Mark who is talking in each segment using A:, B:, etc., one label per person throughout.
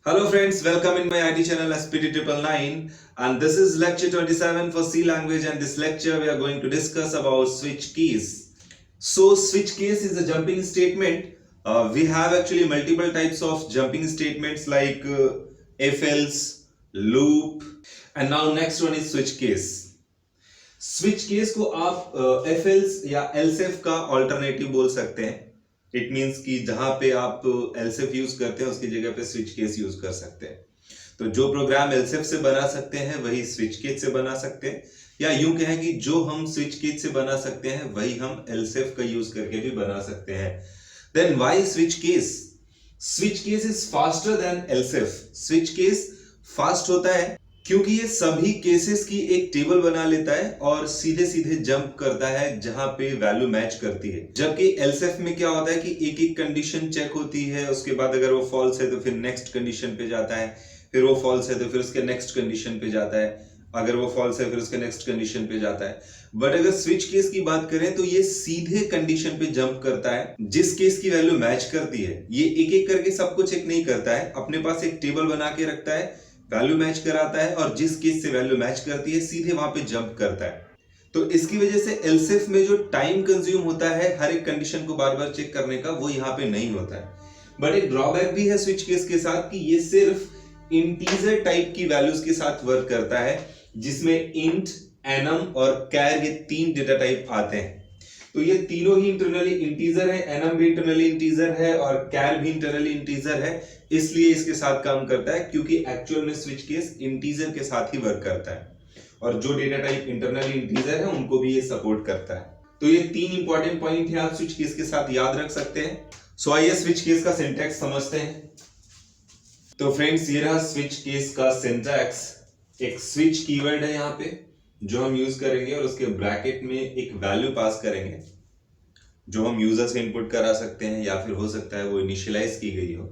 A: Hello friends, welcome in my IT channel SPT999 and this is lecture 27 for C language and this lecture we are going to discuss about switch keys. So switch case is a jumping statement. We have actually multiple types of jumping statements like if else, loop and now next one is switch case. Switch case को आप F else या एलसेफ का alternative बोल सकते हैं. It means कि जहां पे आप एलसेफ यूज करते हैं उसकी जगह पे स्विच केस यूज कर सकते हैं. तो जो प्रोग्राम एलसेफ से बना सकते हैं वही स्विच केस से बना सकते हैं, या यूं कहें कि जो हम स्विच केस से बना सकते हैं वही हम एलसेफ का यूज करके भी बना सकते हैं. Then why switch case? Switch case is faster than else if. Switch case fast होता है क्योंकि ये सभी केसेस की एक टेबल बना लेता है और सीधे सीधे जंप करता है जहां पे वैल्यू मैच करती है. जबकि एलसेफ में क्या होता है कि एक एक कंडीशन चेक होती है, उसके बाद अगर वो फॉल्स है तो फिर नेक्स्ट कंडीशन पे जाता है, फिर वो फॉल्स है तो फिर उसके नेक्स्ट कंडीशन पे जाता है, अगर वो फॉल्स है फिर उसके नेक्स्ट कंडीशन पे जाता है. बट अगर स्विच केस की बात करें तो ये सीधे कंडीशन पे जंप करता है जिस केस की वैल्यू मैच करती है. ये एक एक करके सब कुछ चेक नहीं करता है, अपने पास एक टेबल बना के रखता है, वैल्यू मैच कराता है और जिस केस से वैल्यू मैच करती है सीधे वहां पे जंप करता है. तो इसकी वजह से एलसेफ में जो टाइम कंज्यूम होता है हर एक कंडीशन को बार बार चेक करने का, वो यहाँ पे नहीं होता है. बट एक ड्रॉबैक भी है स्विच केस के साथ कि ये सिर्फ इंटीजर टाइप की वैल्यूज के साथ वर्क करता है, जिसमें इंट, एनम और कैर ये तीन डेटा टाइप आते हैं. तो ये तीनों ही इंटरनली इंटीजर है, एनम भी इंटरनली इंटीजर है और कैर भी इंटरनली इंटीजर है, इसलिए इसके साथ काम करता है क्योंकि एक्चुअल में स्विच केस इंटीजर के साथ ही वर्क करता है और जो डेटा टाइप इंटरनली इंटीजर है उनको भी ये सपोर्ट करता है. तो ये तीन इंपॉर्टेंट पॉइंट है आप स्विच केस के साथ याद रख सकते हैं. सो आइए स्विच केस का सिंटैक्स समझते हैं. तो फ्रेंड्स ये रहा स्विच केस का सिंटैक्स. एक स्विच कीवर्ड है यहाँ पे जो हम यूज करेंगे और उसके ब्रैकेट में एक वैल्यू पास करेंगे जो हम यूजर से इनपुट करा सकते हैं या फिर हो सकता है वो इनिशियलाइज की गई हो.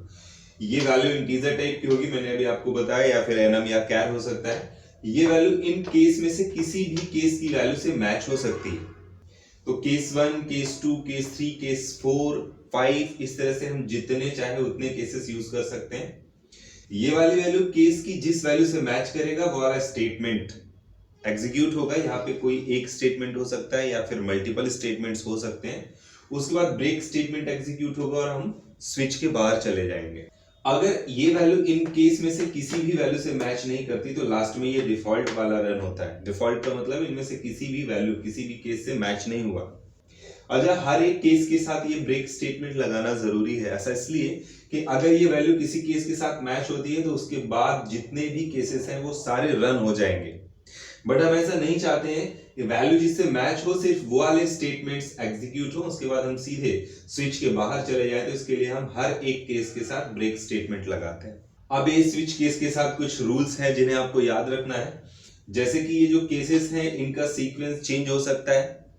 A: ये वैल्यू इंटीजर टाइप की होगी, मैंने अभी आपको बताया, या फिर एनम या कैर हो सकता है. ये वैल्यू इन केस में से किसी भी केस की वैल्यू से मैच हो सकती है. तो केस 1, केस 2, केस 3, केस 4, 5 इस तरह से हम जितने चाहे उतने केसेस यूज कर सकते हैं. ये वाली वैल्यू केस की जिस वैल्यू से मैच करेगा वो वाला स्टेटमेंट एग्जीक्यूट होगा. यहाँ पे कोई एक स्टेटमेंट हो सकता है या फिर मल्टीपल स्टेटमेंट्स हो सकते हैं. उसके बाद ब्रेक स्टेटमेंट एग्जीक्यूट होगा और हम स्विच के बाहर चले जाएंगे. अगर ये वैल्यू इन केस में से किसी भी वैल्यू से मैच नहीं करती तो लास्ट में ये डिफॉल्ट वाला रन होता है. डिफॉल्ट का मतलब इनमें से किसी भी वैल्यू किसी भी केस से मैच नहीं हुआ. अच्छा, हर एक केस के साथ ये ब्रेक स्टेटमेंट लगाना जरूरी है. ऐसा इसलिए कि अगर ये वैल्यू किसी केस के साथ मैच होती है तो उसके बाद जितने भी केसेस हैं वो सारे रन हो जाएंगे. बट हम ऐसा नहीं चाहते हैं कि वैल्यू जिससे मैच हो सिर्फ वो वाले स्टेटमेंट्स एग्जीक्यूट हो, उसके बाद हम सीधे स्विच के बाहर चले जाए. तो इसके लिए हम हर एक केस के साथ ब्रेक स्टेटमेंट लगाते हैं. अब ये स्विच केस के साथ कुछ रूल्स हैं जिन्हें आपको याद रखना है. जैसे कि ये जो केसेस हैं इनका सीक्वेंस चेंज हो सकता है,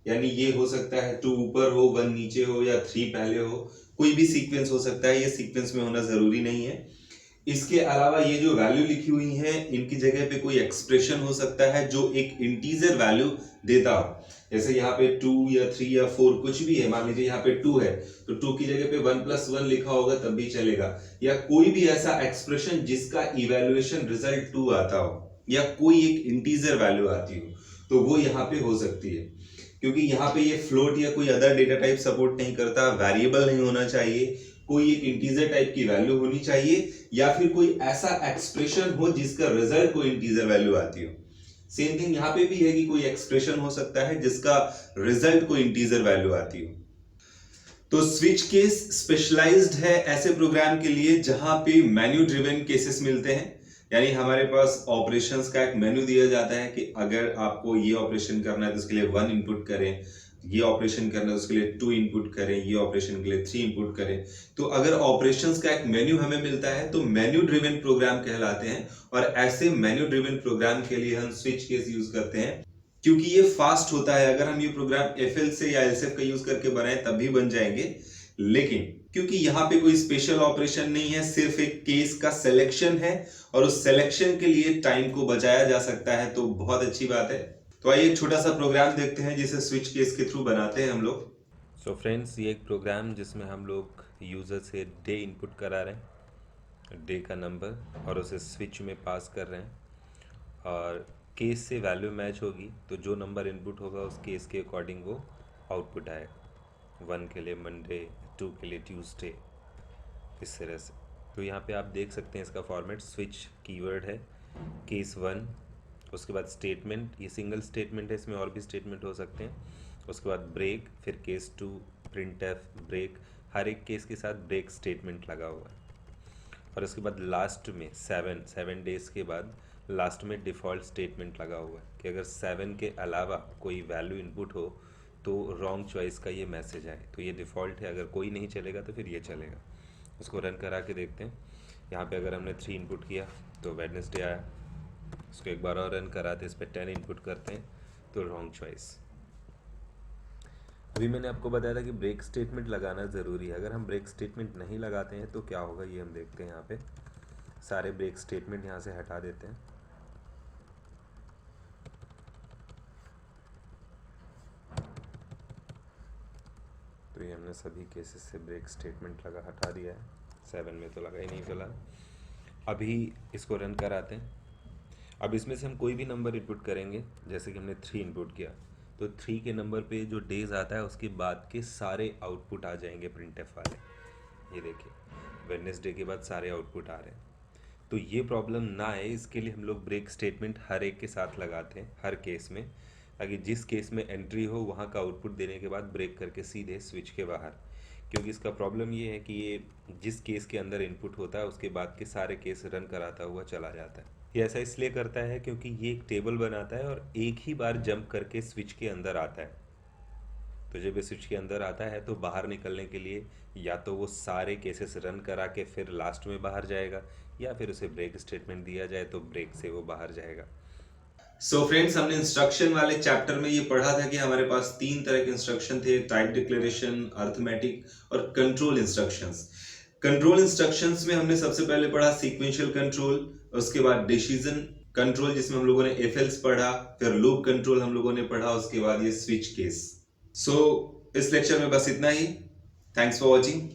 A: यानी ये हो सकता है 2 ऊपर हो, 1 नीचे हो या 3 पहले हो, कोई भी सीक्वेंस हो सकता है. ये सीक्वेंस में होना जरूरी नहीं है. इसके अलावा ये जो वैल्यू लिखी हुई है इनकी जगह पे कोई एक्सप्रेशन हो सकता है जो एक इंटीजर वैल्यू देता हो. जैसे यहाँ पे 2 या 3 या 4 कुछ भी है, मान लीजिए यहाँ पे 2 है तो 2 की जगह पे 1+1 लिखा होगा तब भी चलेगा, या कोई भी ऐसा एक्सप्रेशन जिसका इवैल्यूएशन रिजल्ट 2 आता हो या कोई एक इंटीजर वैल्यू आती हो तो वो यहाँ पे हो सकती है. क्योंकि यहाँ पे ये फ्लोट या कोई अदर डेटा टाइप सपोर्ट नहीं करता, वेरिएबल नहीं होना चाहिए, कोई एक इंटीजर टाइप की वैल्यू होनी चाहिए या फिर कोई ऐसा एक्सप्रेशन हो जिसका रिजल्ट कोई इंटीजर वैल्यू आती हो. सेम थिंग यहाँ पे भी है कि कोई एक्सप्रेशन हो सकता है जिसका रिजल्ट कोई इंटीजर वैल्यू आती हो. तो स्विच केस स्पेशलाइज्ड है ऐसे प्रोग्राम के लिए जहां पे मेन्यू ड्रिवन केसेस मिलते हैं. यानी हमारे पास ऑपरेशंस का एक मेन्यू दिया जाता है कि अगर आपको ये ऑपरेशन करना है तो उसके लिए 1 इनपुट करें, ये ऑपरेशन करना है उसके लिए 2 इनपुट करें, ये ऑपरेशन के लिए 3 इनपुट करें. तो अगर ऑपरेशंस का एक मेन्यू हमें मिलता है तो मेन्यू ड्रिवन प्रोग्राम कहलाते हैं. और ऐसे मेन्यू ड्रिवन प्रोग्राम के लिए हम स्विच केस यूज करते हैं क्योंकि ये फास्ट होता है. अगर हम ये प्रोग्राम एफएल से या एलसेफ का यूज करके बनाए तब भी बन जाएंगे, लेकिन क्योंकि यहाँ पे कोई स्पेशल ऑपरेशन नहीं है, सिर्फ एक केस का सिलेक्शन है और उस सिलेक्शन के लिए टाइम को बचाया जा सकता है, तो बहुत अच्छी बात है. तो आइए एक छोटा सा प्रोग्राम देखते हैं जिसे स्विच केस के थ्रू बनाते हैं हम लोग. सो फ्रेंड्स ये एक प्रोग्राम जिसमें हम लोग यूजर से डे इनपुट करा रहे हैं.
B: डे का नंबर और उसे स्विच में पास कर रहे हैं और केस से वैल्यू मैच होगी तो जो नंबर इनपुट होगा उस केस के अकॉर्डिंग वो आउटपुट आएगा। 1 के लिए मंडे, 2 के लिए ट्यूसडे, इस तरह से। तो यहाँ पे आप देख सकते हैं इसका फॉर्मेट स्विच कीवर्ड है, केस 1, उसके बाद स्टेटमेंट, ये सिंगल स्टेटमेंट है, इसमें और भी स्टेटमेंट हो सकते हैं। उसके बाद ब्रेक, फिर केस 2, प्रिंटफ, ब्रेक, हर एक केस के साथ ब्रेक स्टेटमेंट लगा हुआ है। और उसके बाद लास्ट में 7 डेज़ के बाद लास्ट में डिफ़ॉल्ट स्टेटमेंट लगा हुआ है कि अगर 7 के अलावा कोई वैल्यू इनपुट हो तो रॉन्ग चॉइस का ये मैसेज आए। तो ये डिफ़ॉल्ट है, अगर कोई नहीं चलेगा तो फिर ये चलेगा। इसको रन करा के देखते हैं। यहाँ पे अगर हमने 3 इनपुट किया तो वेडनेसडे आया। इसको एक बार और रन करा तो इस पर 10 इनपुट करते हैं तो रॉन्ग चॉइस। अभी मैंने आपको बताया था कि ब्रेक स्टेटमेंट लगाना ज़रूरी है। अगर हम ब्रेक स्टेटमेंट नहीं लगाते हैं तो क्या होगा ये हम देखते हैं। यहाँ पे सारे ब्रेक स्टेटमेंट यहाँ से हटा देते हैं। तो ये हमने सभी केसेस से ब्रेक स्टेटमेंट हटा दिया है। 7 में तो लगा ही नहीं फिलहाल। अभी इसको रन कराते हैं। अब इसमें से हम कोई भी नंबर इनपुट करेंगे, जैसे कि हमने 3 इनपुट किया तो 3 के नंबर पे जो डेज आता है उसके बाद के सारे आउटपुट आ जाएंगे प्रिंटफ वाले। ये देखिए, वेडनेसडे के बाद सारे आउटपुट आ रहे हैं। तो ये प्रॉब्लम ना आए इसके लिए हम लोग ब्रेक स्टेटमेंट हर एक के साथ लगाते हैं, हर केस में, ताकि जिस केस में एंट्री हो वहाँ का आउटपुट देने के बाद ब्रेक करके सीधे स्विच के बाहर। क्योंकि इसका प्रॉब्लम ये है कि ये जिस केस के अंदर इनपुट होता है उसके बाद के सारे केस रन कराता हुआ चला जाता है। ये ऐसा इसलिए करता है क्योंकि ये एक टेबल बनाता है और एक ही बार जंप करके स्विच के अंदर आता है। तो जब ये स्विच के अंदर आता है तो बाहर निकलने के लिए या तो वो सारे केसेस रन करा के फिर लास्ट में बाहर जाएगा, या फिर उसे ब्रेक स्टेटमेंट दिया जाए तो ब्रेक से वो बाहर जाएगा।
A: सो फ्रेंड्स, हमने इंस्ट्रक्शन वाले चैप्टर में ये पढ़ा था कि हमारे पास 3 तरह के इंस्ट्रक्शन थे: टाइप डिक्लेरेशन, अरिथमेटिक और कंट्रोल इंस्ट्रक्शंस। कंट्रोल इंस्ट्रक्शंस में हमने सबसे पहले पढ़ा सीक्वेंशियल कंट्रोल, उसके बाद डिसीजन कंट्रोल जिसमें हम लोगों ने एफ एल्स पढ़ा, फिर लूप कंट्रोल हम लोगों ने पढ़ा, उसके बाद ये स्विच केस। सो इस लेक्चर में बस इतना ही। Thanks for watching.